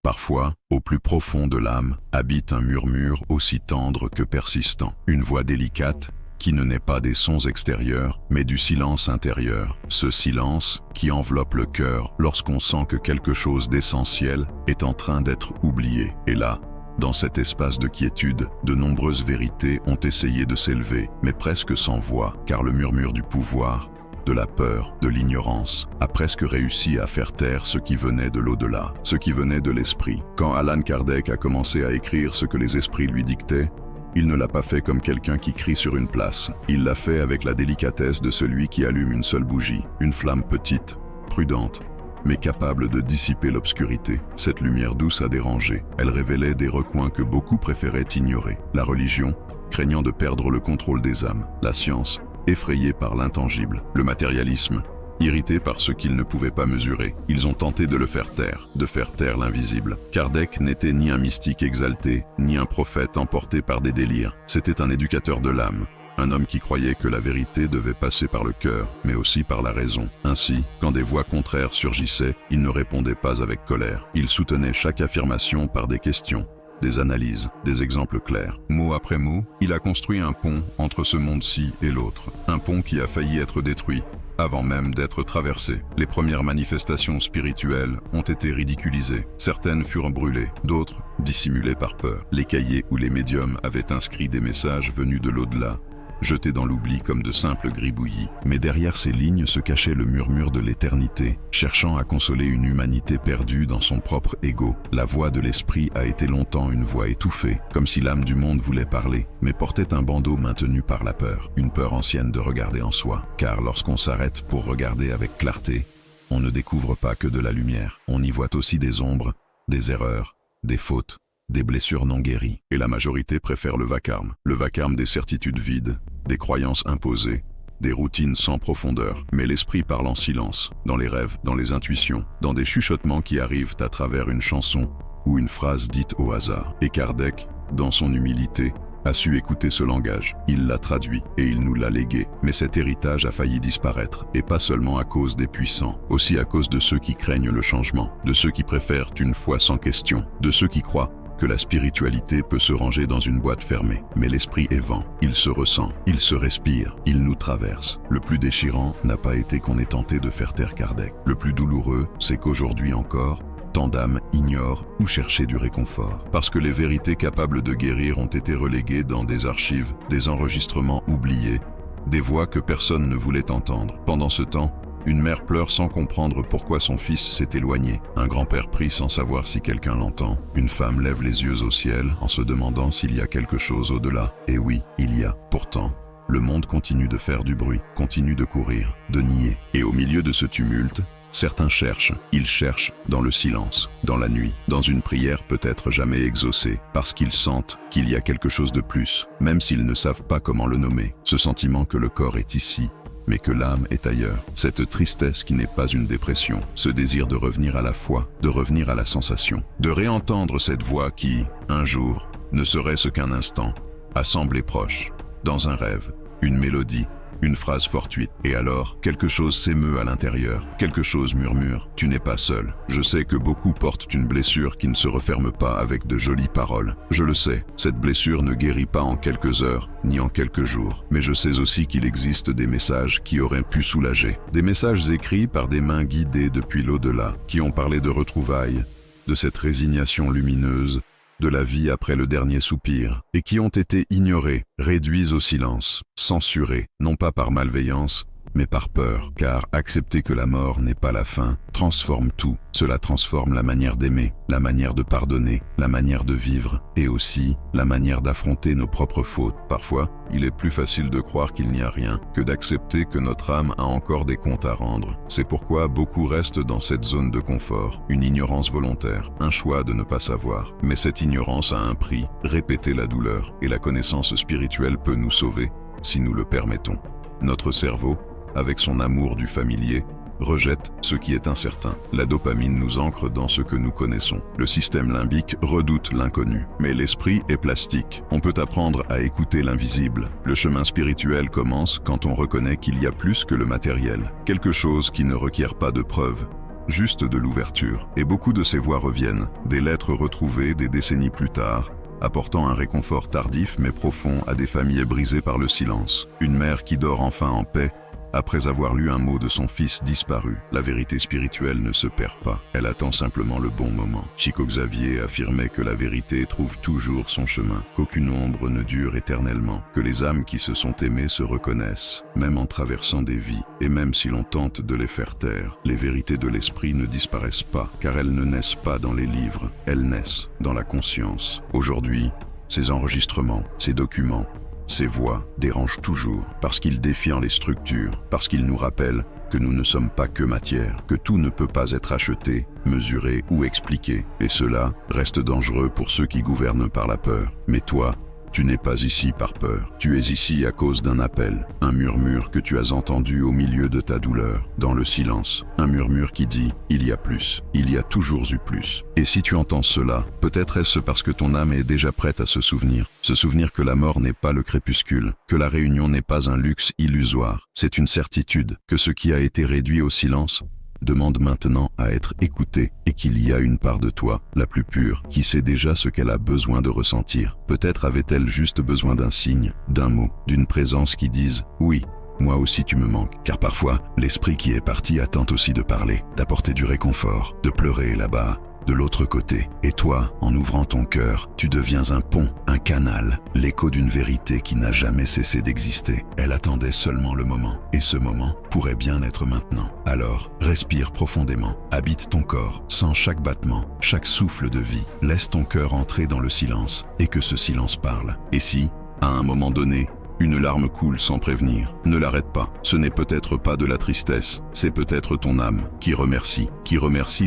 Parfois, au plus profond de l'âme, habite un murmure aussi tendre que persistant. Une voix délicate, qui ne naît pas des sons extérieurs, mais du silence intérieur. Ce silence qui enveloppe le cœur lorsqu'on sent que quelque chose d'essentiel est en train d'être oublié. Et là, dans cet espace de quiétude, de nombreuses vérités ont essayé de s'élever, mais presque sans voix, car le murmure du pouvoir, de la peur, de l'ignorance, a presque réussi à faire taire ce qui venait de l'au-delà, ce qui venait de l'esprit. Quand Allan Kardec a commencé à écrire ce que les esprits lui dictaient, il ne l'a pas fait comme quelqu'un qui crie sur une place. Il l'a fait avec la délicatesse de celui qui allume une seule bougie, une flamme petite, prudente, mais capable de dissiper l'obscurité. Cette lumière douce a dérangé. Elle révélait des recoins que beaucoup préféraient ignorer. La religion, craignant de perdre le contrôle des âmes. La science, effrayée par l'intangible. Le matérialisme, irrité par ce qu'ils ne pouvaient pas mesurer. Ils ont tenté de le faire taire l'invisible. Kardec n'était ni un mystique exalté, ni un prophète emporté par des délires. C'était un éducateur de l'âme. Un homme qui croyait que la vérité devait passer par le cœur, mais aussi par la raison. Ainsi, quand des voix contraires surgissaient, il ne répondait pas avec colère. Il soutenait chaque affirmation par des questions, des analyses, des exemples clairs. Mot après mot, il a construit un pont entre ce monde-ci et l'autre. Un pont qui a failli être détruit, avant même d'être traversé. Les premières manifestations spirituelles ont été ridiculisées. Certaines furent brûlées, d'autres dissimulées par peur. Les cahiers où les médiums avaient inscrit des messages venus de l'au-delà, jetés dans l'oubli comme de simples gribouillis. Mais derrière ces lignes se cachait le murmure de l'éternité, cherchant à consoler une humanité perdue dans son propre ego. La voix de l'esprit a été longtemps une voix étouffée, comme si l'âme du monde voulait parler, mais portait un bandeau maintenu par la peur, une peur ancienne de regarder en soi. Car lorsqu'on s'arrête pour regarder avec clarté, on ne découvre pas que de la lumière. On y voit aussi des ombres, des erreurs, des fautes, des blessures non guéries. Et la majorité préfère le vacarme des certitudes vides, des croyances imposées, des routines sans profondeur. Mais l'esprit parle en silence, dans les rêves, dans les intuitions, dans des chuchotements qui arrivent à travers une chanson ou une phrase dite au hasard. Et Kardec, dans son humilité, a su écouter ce langage. Il l'a traduit et il nous l'a légué. Mais cet héritage a failli disparaître, et pas seulement à cause des puissants, aussi à cause de ceux qui craignent le changement, de ceux qui préfèrent une foi sans question, de ceux qui croient que la spiritualité peut se ranger dans une boîte fermée. Mais l'esprit est vent, il se ressent, il se respire, il nous traverse. Le plus déchirant n'a pas été qu'on ait tenté de faire taire Kardec. Le plus douloureux, c'est qu'aujourd'hui encore, tant d'âmes ignorent ou cherchaient du réconfort. Parce que les vérités capables de guérir ont été reléguées dans des archives, des enregistrements oubliés, des voix que personne ne voulait entendre. Pendant ce temps, une mère pleure sans comprendre pourquoi son fils s'est éloigné. Un grand-père prie sans savoir si quelqu'un l'entend. Une femme lève les yeux au ciel en se demandant s'il y a quelque chose au-delà. Et oui, il y a. Pourtant, le monde continue de faire du bruit, continue de courir, de nier. Et au milieu de ce tumulte, certains cherchent. Ils cherchent dans le silence, dans la nuit, dans une prière peut-être jamais exaucée, parce qu'ils sentent qu'il y a quelque chose de plus, même s'ils ne savent pas comment le nommer. Ce sentiment que le corps est ici, mais que l'âme est ailleurs. Cette tristesse qui n'est pas une dépression, ce désir de revenir à la foi, de revenir à la sensation, de réentendre cette voix qui, un jour, ne serait-ce qu'un instant, a semblé proche, dans un rêve, une mélodie, une phrase fortuite. Et alors, quelque chose s'émeut à l'intérieur, quelque chose murmure, tu n'es pas seul. Je sais que beaucoup portent une blessure qui ne se referme pas avec de jolies paroles. Je le sais, cette blessure ne guérit pas en quelques heures, ni en quelques jours. Mais je sais aussi qu'il existe des messages qui auraient pu soulager. Des messages écrits par des mains guidées depuis l'au-delà, qui ont parlé de retrouvailles, de cette résignation lumineuse, de la vie après le dernier soupir, et qui ont été ignorés, réduits au silence, censurés, non pas par malveillance, mais par peur, car accepter que la mort n'est pas la fin transforme tout. Cela transforme la manière d'aimer, la manière de pardonner, la manière de vivre, et aussi la manière d'affronter nos propres fautes. Parfois, il est plus facile de croire qu'il n'y a rien que d'accepter que notre âme a encore des comptes à rendre. C'est pourquoi beaucoup restent dans cette zone de confort, une ignorance volontaire, un choix de ne pas savoir. Mais cette ignorance a un prix, répéter la douleur, et la connaissance spirituelle peut nous sauver, si nous le permettons. Notre cerveau, avec son amour du familier, rejette ce qui est incertain. La dopamine nous ancre dans ce que nous connaissons. Le système limbique redoute l'inconnu. Mais l'esprit est plastique. On peut apprendre à écouter l'invisible. Le chemin spirituel commence quand on reconnaît qu'il y a plus que le matériel. Quelque chose qui ne requiert pas de preuves, juste de l'ouverture. Et beaucoup de ces voix reviennent, des lettres retrouvées des décennies plus tard, apportant un réconfort tardif mais profond à des familles brisées par le silence. Une mère qui dort enfin en paix, après avoir lu un mot de son fils disparu. La vérité spirituelle ne se perd pas, elle attend simplement le bon moment. Chico Xavier affirmait que la vérité trouve toujours son chemin, qu'aucune ombre ne dure éternellement, que les âmes qui se sont aimées se reconnaissent, même en traversant des vies, et même si l'on tente de les faire taire, les vérités de l'esprit ne disparaissent pas, car elles ne naissent pas dans les livres, elles naissent dans la conscience. Aujourd'hui, ces enregistrements, ces documents, ces voix dérangent toujours, parce qu'ils défient les structures, parce qu'ils nous rappellent que nous ne sommes pas que matière, que tout ne peut pas être acheté, mesuré ou expliqué. Et cela reste dangereux pour ceux qui gouvernent par la peur. Mais toi, tu n'es pas ici par peur. Tu es ici à cause d'un appel, un murmure que tu as entendu au milieu de ta douleur, dans le silence. Un murmure qui dit « il y a plus, il y a toujours eu plus ». Et si tu entends cela, peut-être est-ce parce que ton âme est déjà prête à se souvenir que la mort n'est pas le crépuscule, que la réunion n'est pas un luxe illusoire. C'est une certitude que ce qui a été réduit au silence demande maintenant à être écouté et qu'il y a une part de toi, la plus pure, qui sait déjà ce qu'elle a besoin de ressentir. Peut-être avait-elle juste besoin d'un signe, d'un mot, d'une présence qui dise « oui, moi aussi tu me manques ». Car parfois, l'esprit qui est parti attend aussi de parler, d'apporter du réconfort, de pleurer là-bas, de l'autre côté. Et toi, en ouvrant ton cœur, tu deviens un pont, un canal, l'écho d'une vérité qui n'a jamais cessé d'exister. Elle attendait seulement le moment, et ce moment pourrait bien être maintenant. Alors, respire profondément, habite ton corps, sens chaque battement, chaque souffle de vie. Laisse ton cœur entrer dans le silence, et que ce silence parle. Et si, à un moment donné, une larme coule sans prévenir, ne l'arrête pas. Ce n'est peut-être pas de la tristesse, c'est peut-être ton âme qui remercie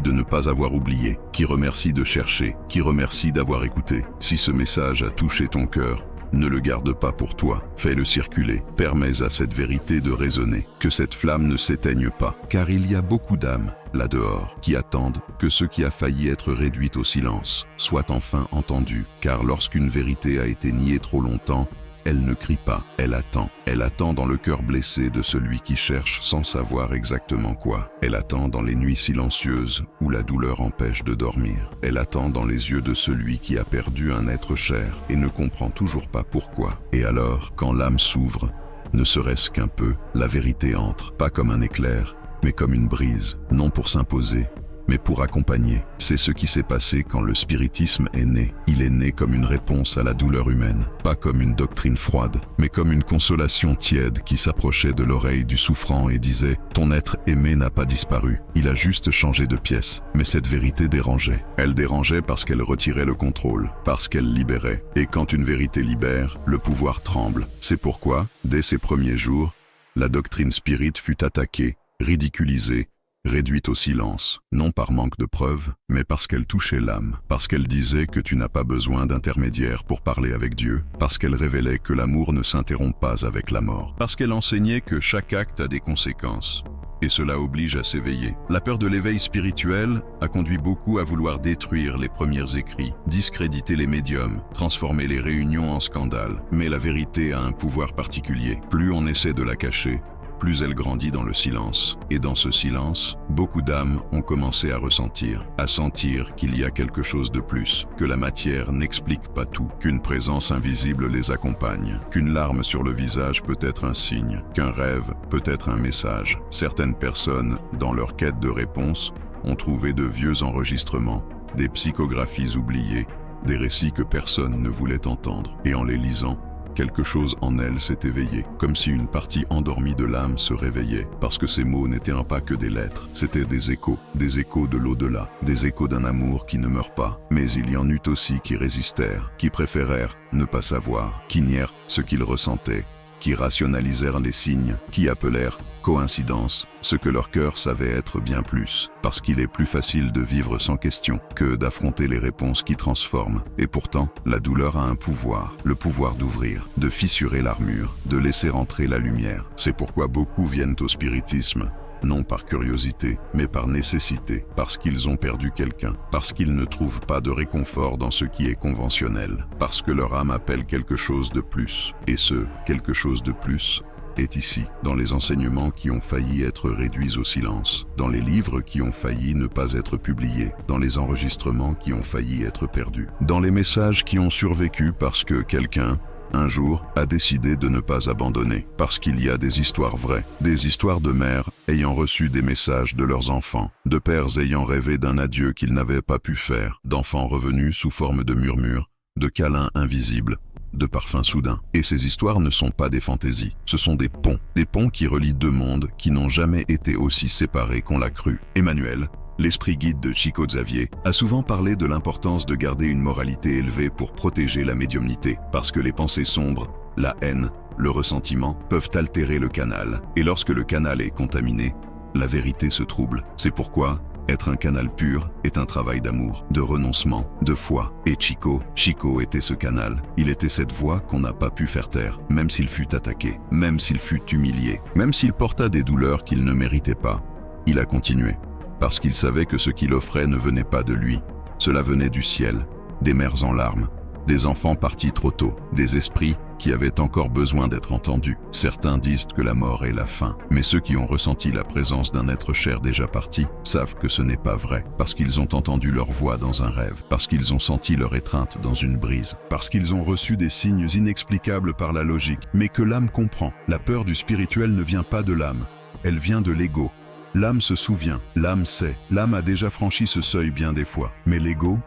de ne pas avoir oublié, qui remercie de chercher, qui remercie d'avoir écouté. Si ce message a touché ton cœur, ne le garde pas pour toi, fais-le circuler, permets à cette vérité de résonner, que cette flamme ne s'éteigne pas, car il y a beaucoup d'âmes, là dehors, qui attendent que ce qui a failli être réduit au silence soit enfin entendu, car lorsqu'une vérité a été niée trop longtemps, elle ne crie pas, elle attend dans le cœur blessé de celui qui cherche sans savoir exactement quoi. Elle attend dans les nuits silencieuses où la douleur empêche de dormir. Elle attend dans les yeux de celui qui a perdu un être cher et ne comprend toujours pas pourquoi. Et alors, quand l'âme s'ouvre, ne serait-ce qu'un peu, la vérité entre, pas comme un éclair, mais comme une brise, non pour s'imposer, mais pour accompagner. C'est ce qui s'est passé quand le spiritisme est né. Il est né comme une réponse à la douleur humaine, pas comme une doctrine froide, mais comme une consolation tiède qui s'approchait de l'oreille du souffrant et disait « Ton être aimé n'a pas disparu, il a juste changé de pièce ». Mais cette vérité dérangeait. Elle dérangeait parce qu'elle retirait le contrôle, parce qu'elle libérait. Et quand une vérité libère, le pouvoir tremble. C'est pourquoi, dès ses premiers jours, la doctrine spirit fut attaquée, ridiculisée, réduite au silence, non par manque de preuves, mais parce qu'elle touchait l'âme, parce qu'elle disait que tu n'as pas besoin d'intermédiaire pour parler avec Dieu, parce qu'elle révélait que l'amour ne s'interrompt pas avec la mort, parce qu'elle enseignait que chaque acte a des conséquences. Et cela oblige à s'éveiller. La peur de l'éveil spirituel a conduit beaucoup à vouloir détruire les premiers écrits, discréditer les médiums, transformer les réunions en scandales. Mais la vérité a un pouvoir particulier. Plus on essaie de la cacher, plus elle grandit dans le silence. Et dans ce silence, beaucoup d'âmes ont commencé à ressentir, à sentir qu'il y a quelque chose de plus, que la matière n'explique pas tout, qu'une présence invisible les accompagne, qu'une larme sur le visage peut être un signe, qu'un rêve peut être un message. Certaines personnes, dans leur quête de réponse, ont trouvé de vieux enregistrements, des psychographies oubliées, des récits que personne ne voulait entendre. Et en les lisant, quelque chose en elle s'est éveillé, comme si une partie endormie de l'âme se réveillait, parce que ces mots n'étaient pas que des lettres, c'étaient des échos de l'au-delà, des échos d'un amour qui ne meurt pas. Mais il y en eut aussi qui résistèrent, qui préférèrent ne pas savoir, qui nièrent ce qu'ils ressentaient, qui rationalisèrent les signes, qui appelèrent coïncidence ce que leur cœur savait être bien plus, parce qu'il est plus facile de vivre sans question que d'affronter les réponses qui transforment. Et pourtant, la douleur a un pouvoir, le pouvoir d'ouvrir, de fissurer l'armure, de laisser entrer la lumière. C'est pourquoi beaucoup viennent au spiritisme, non par curiosité, mais par nécessité, parce qu'ils ont perdu quelqu'un, parce qu'ils ne trouvent pas de réconfort dans ce qui est conventionnel, parce que leur âme appelle quelque chose de plus. Et ce quelque chose de plus est ici, dans les enseignements qui ont failli être réduits au silence, dans les livres qui ont failli ne pas être publiés, dans les enregistrements qui ont failli être perdus, dans les messages qui ont survécu parce que quelqu'un, un jour, a décidé de ne pas abandonner, parce qu'il y a des histoires vraies, des histoires de mères ayant reçu des messages de leurs enfants, de pères ayant rêvé d'un adieu qu'ils n'avaient pas pu faire, d'enfants revenus sous forme de murmures, de câlins invisibles, de parfums soudains. Et ces histoires ne sont pas des fantaisies, ce sont des ponts qui relient deux mondes qui n'ont jamais été aussi séparés qu'on l'a cru. Emmanuel, l'esprit guide de Chico Xavier, a souvent parlé de l'importance de garder une moralité élevée pour protéger la médiumnité, parce que les pensées sombres, la haine, le ressentiment peuvent altérer le canal, et lorsque le canal est contaminé, la vérité se trouble. C'est pourquoi être un canal pur est un travail d'amour, de renoncement, de foi. Et Chico était ce canal. Il était cette voix qu'on n'a pas pu faire taire, même s'il fut attaqué, même s'il fut humilié, même s'il porta des douleurs qu'il ne méritait pas. Il a continué, parce qu'il savait que ce qu'il offrait ne venait pas de lui. Cela venait du ciel, des mères en larmes, des enfants partis trop tôt, des esprits qui avaient encore besoin d'être entendus. Certains disent que la mort est la fin, mais ceux qui ont ressenti la présence d'un être cher déjà parti savent que ce n'est pas vrai, parce qu'ils ont entendu leur voix dans un rêve, parce qu'ils ont senti leur étreinte dans une brise, parce qu'ils ont reçu des signes inexplicables par la logique, mais que l'âme comprend. La peur du spirituel ne vient pas de l'âme, elle vient de l'ego. L'âme se souvient, l'âme sait, l'âme a déjà franchi ce seuil bien des fois, mais l'ego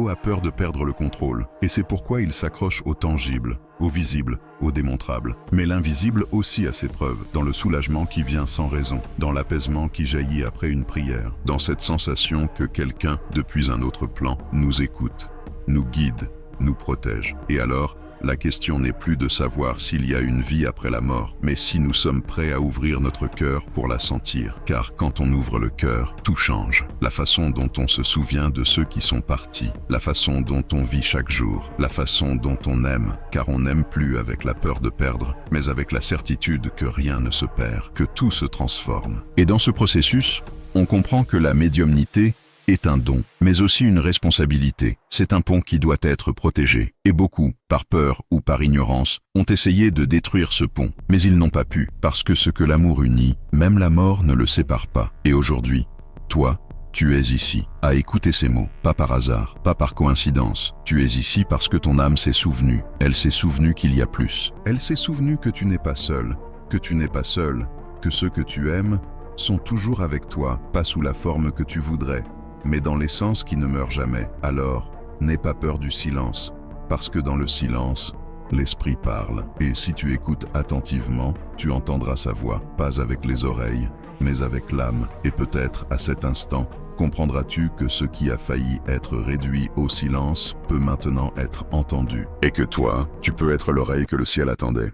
a peur de perdre le contrôle, et c'est pourquoi il s'accroche au tangible, au visible, au démontrable. Mais l'invisible aussi a ses preuves, dans le soulagement qui vient sans raison, dans l'apaisement qui jaillit après une prière, dans cette sensation que quelqu'un, depuis un autre plan, nous écoute, nous guide, nous protège. Et alors, la question n'est plus de savoir s'il y a une vie après la mort, mais si nous sommes prêts à ouvrir notre cœur pour la sentir. Car quand on ouvre le cœur, tout change. La façon dont on se souvient de ceux qui sont partis, la façon dont on vit chaque jour, la façon dont on aime, car on n'aime plus avec la peur de perdre, mais avec la certitude que rien ne se perd, que tout se transforme. Et dans ce processus, on comprend que la médiumnité est un don, mais aussi une responsabilité. C'est un pont qui doit être protégé. Et beaucoup, par peur ou par ignorance, ont essayé de détruire ce pont. Mais ils n'ont pas pu, parce que ce que l'amour unit, même la mort ne le sépare pas. Et aujourd'hui, toi, tu es ici, à écouter ces mots, pas par hasard, pas par coïncidence. Tu es ici parce que ton âme s'est souvenue. Elle s'est souvenue qu'il y a plus. Elle s'est souvenue que tu n'es pas seul, que ceux que tu aimes sont toujours avec toi, pas sous la forme que tu voudrais, mais dans l'essence qui ne meurt jamais. Alors, n'aie pas peur du silence, parce que dans le silence, l'esprit parle. Et si tu écoutes attentivement, tu entendras sa voix, pas avec les oreilles, mais avec l'âme. Et peut-être, à cet instant, comprendras-tu que ce qui a failli être réduit au silence peut maintenant être entendu. Et que toi, tu peux être l'oreille que le ciel attendait.